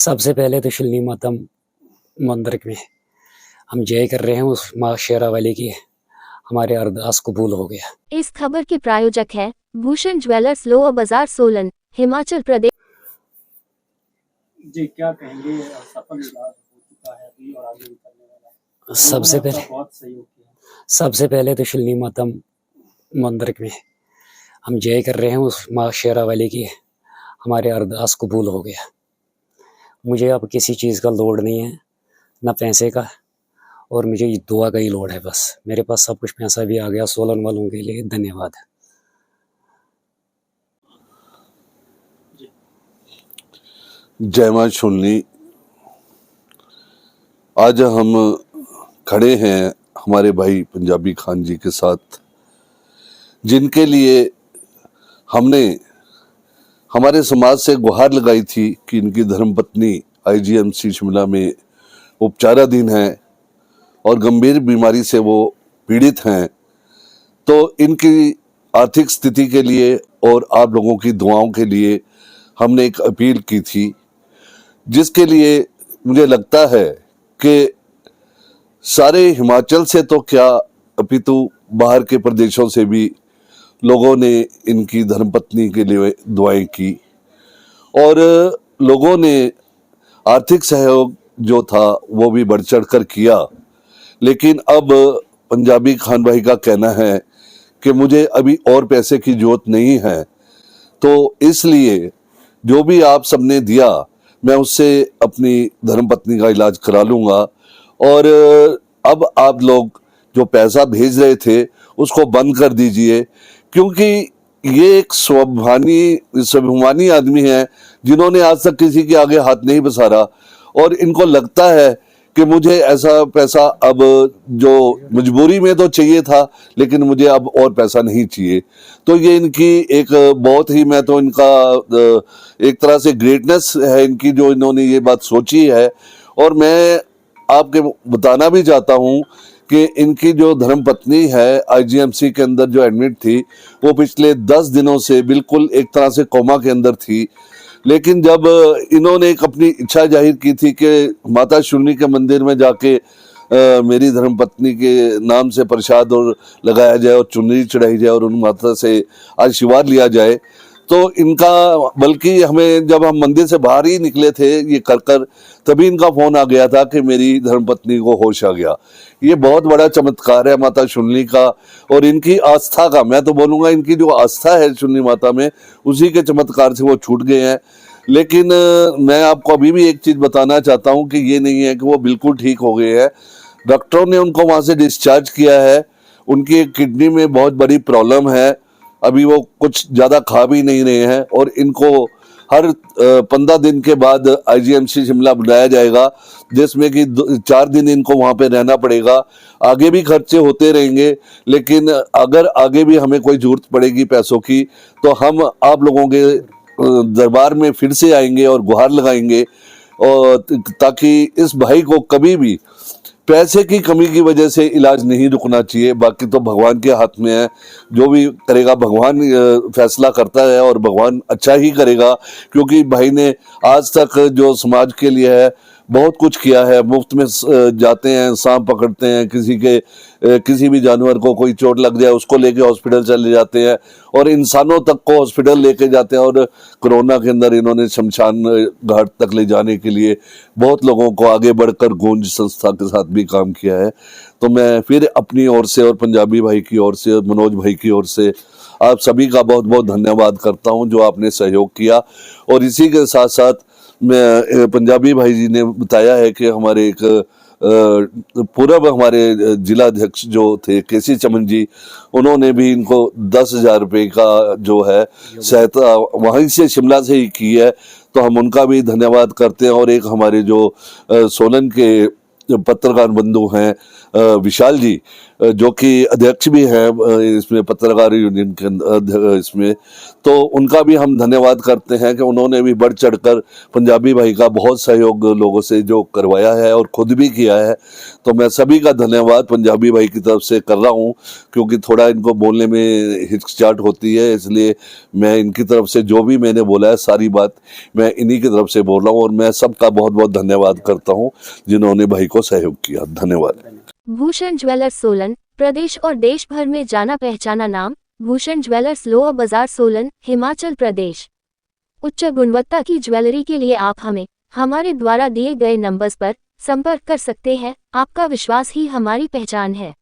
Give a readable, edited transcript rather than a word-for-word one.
सबसे पहले तो शिल्नी माता मंदिर में हम जय कर रहे हैं उस माँ शेरावाली की, हमारे अरदास कबूल हो गया। इस खबर के प्रायोजक है भूषण ज्वेलर्स, लोअर बाजार, सोलन, हिमाचल प्रदेश। जी, क्या कहेंगे? सफल इलाज हो चुका है अभी और आगे भी करने वाला है। सबसे लोगों ने पहले आपका बहुत सहयोग किया। सबसे पहले तो शिल्नी माता मंदिर में हम जय कर रहे हैं उस माँ शेरावाली की, हमारे अरदास कबूल हो गया। मुझे अब किसी चीज़ का लोड नहीं है, ना पैसे का, और मुझे दुआ का ही लोड है बस। मेरे पास सब कुछ पैसा भी आ गया। सोलन वालों के लिए धन्यवाद। जय मां शुल्नी। आज हम खड़े हैं हमारे भाई पंजाबी खान जी के साथ, जिनके लिए हमने हमारे समाज से गुहार लगाई थी कि इनकी धर्मपत्नी आईजीएमसी शिमला में उपचाराधीन है और गंभीर बीमारी से वो पीड़ित हैं। तो इनकी आर्थिक स्थिति के लिए और आप लोगों की दुआओं के लिए हमने एक अपील की थी, जिसके लिए मुझे लगता है कि सारे हिमाचल से तो क्या अपितु बाहर के प्रदेशों से भी लोगों ने इनकी धर्मपत्नी के लिए दुआएं की और लोगों ने आर्थिक सहयोग जो था वो भी बढ़ चढ़ कर किया। लेकिन अब पंजाबी खान भाई का कहना है कि मुझे अभी और पैसे की जरूरत नहीं है, तो इसलिए जो भी आप सबने दिया मैं उससे अपनी धर्मपत्नी का इलाज करा लूंगा। और अब आप लोग जो पैसा भेज रहे थे उसको बंद कर दीजिए, क्योंकि ये एक स्वाभिमानी आदमी है जिन्होंने आज तक किसी के आगे हाथ नहीं पसारा, और इनको लगता है कि मुझे ऐसा पैसा अब जो मजबूरी में तो चाहिए था, लेकिन मुझे अब और पैसा नहीं चाहिए। तो ये इनकी एक बहुत ही, मैं तो इनका एक तरह से ग्रेटनेस है इनकी, जो इन्होंने ये बात सोची है। और मैं आपके बताना भी चाहता हूँ कि इनकी जो धर्मपत्नी है आईजीएमसी के अंदर जो एडमिट थी, वो पिछले 10 दिनों से बिल्कुल एक तरह से कोमा के अंदर थी। लेकिन जब इन्होंने एक अपनी इच्छा जाहिर की थी कि माता शुल्नी के मंदिर में जाके मेरी धर्मपत्नी के नाम से प्रसाद और लगाया जाए और चुनरी चढ़ाई जाए और उन माता से आशीर्वाद लिया जाए, तो इनका, बल्कि हमें जब हम मंदिर से बाहर ही निकले थे ये कर तभी इनका फोन आ गया था कि मेरी धर्मपत्नी को होश आ गया। ये बहुत बड़ा चमत्कार है माता शुल्नी का और इनकी आस्था का। मैं तो बोलूँगा इनकी जो आस्था है शुल्नी माता में, उसी के चमत्कार से वो छूट गए हैं। लेकिन मैं आपको अभी भी एक चीज़ बताना चाहता हूँ कि ये नहीं है कि वो बिल्कुल ठीक हो गए हैं। डॉक्टरों ने उनको वहाँ से डिस्चार्ज किया है। उनकी एक किडनी में बहुत बड़ी प्रॉब्लम है, अभी वो कुछ ज़्यादा खा भी नहीं रहे हैं, और इनको हर 15 दिन के बाद आईजीएमसी शिमला बुलाया जाएगा, जिसमें कि 4 दिन इनको वहाँ पे रहना पड़ेगा। आगे भी खर्चे होते रहेंगे, लेकिन अगर आगे भी हमें कोई जरूरत पड़ेगी पैसों की, तो हम आप लोगों के दरबार में फिर से आएंगे और गुहार लगाएंगे, और ताकि इस भाई को कभी भी पैसे की कमी की वजह से इलाज नहीं रुकना चाहिए। बाकी तो भगवान के हाथ में है, जो भी करेगा भगवान फैसला करता है और भगवान अच्छा ही करेगा, क्योंकि भाई ने आज तक जो समाज के लिए है बहुत कुछ किया है। मुफ्त में जाते हैं, सांप पकड़ते हैं, किसी भी जानवर को कोई चोट लग जाए उसको लेके हॉस्पिटल चले जाते हैं, और इंसानों तक को हॉस्पिटल लेके जाते हैं। और कोरोना के अंदर इन्होंने शमशान घाट तक ले जाने के लिए बहुत लोगों को आगे बढ़कर गूंज संस्था के साथ भी काम किया है। तो मैं फिर अपनी ओर से और पंजाबी भाई की ओर से, मनोज भाई की ओर से आप सभी का बहुत बहुत धन्यवाद करता हूं जो आपने सहयोग किया। और इसी के साथ साथ मैं, पंजाबी भाई जी ने बताया है कि हमारे एक पूर्व हमारे जिला अध्यक्ष जो थे केसी चमन जी, उन्होंने भी इनको 10,000 रुपये का जो है सहायता वहीं से शिमला से ही की है, तो हम उनका भी धन्यवाद करते हैं। और एक हमारे जो सोलन के पत्रकार बंधु हैं विशाल जी, जो कि अध्यक्ष भी हैं इसमें पत्रकार यूनियन के इसमें, तो उनका भी हम धन्यवाद करते हैं कि उन्होंने भी बढ़ चढ़कर पंजाबी भाई का बहुत सहयोग लोगों से जो करवाया है और खुद भी किया है। तो मैं सभी का धन्यवाद पंजाबी भाई की तरफ से कर रहा हूं, क्योंकि थोड़ा इनको बोलने में हिचकिचाहट होती है, इसलिए मैं इनकी तरफ से जो भी मैंने बोला है सारी बात मैं इन्हीं की तरफ से बोल रहा हूं, और मैं सबका बहुत बहुत धन्यवाद करता हूं जिन्होंने भाई को सहयोग किया। धन्यवाद। भूषण ज्वेलर्स सोलन, प्रदेश और देश भर में जाना पहचाना नाम। भूषण ज्वेलर्स लोअर बाजार सोलन, हिमाचल प्रदेश। उच्च गुणवत्ता की ज्वेलरी के लिए आप हमें हमारे द्वारा दिए गए नंबर्स पर संपर्क कर सकते हैं। आपका विश्वास ही हमारी पहचान है।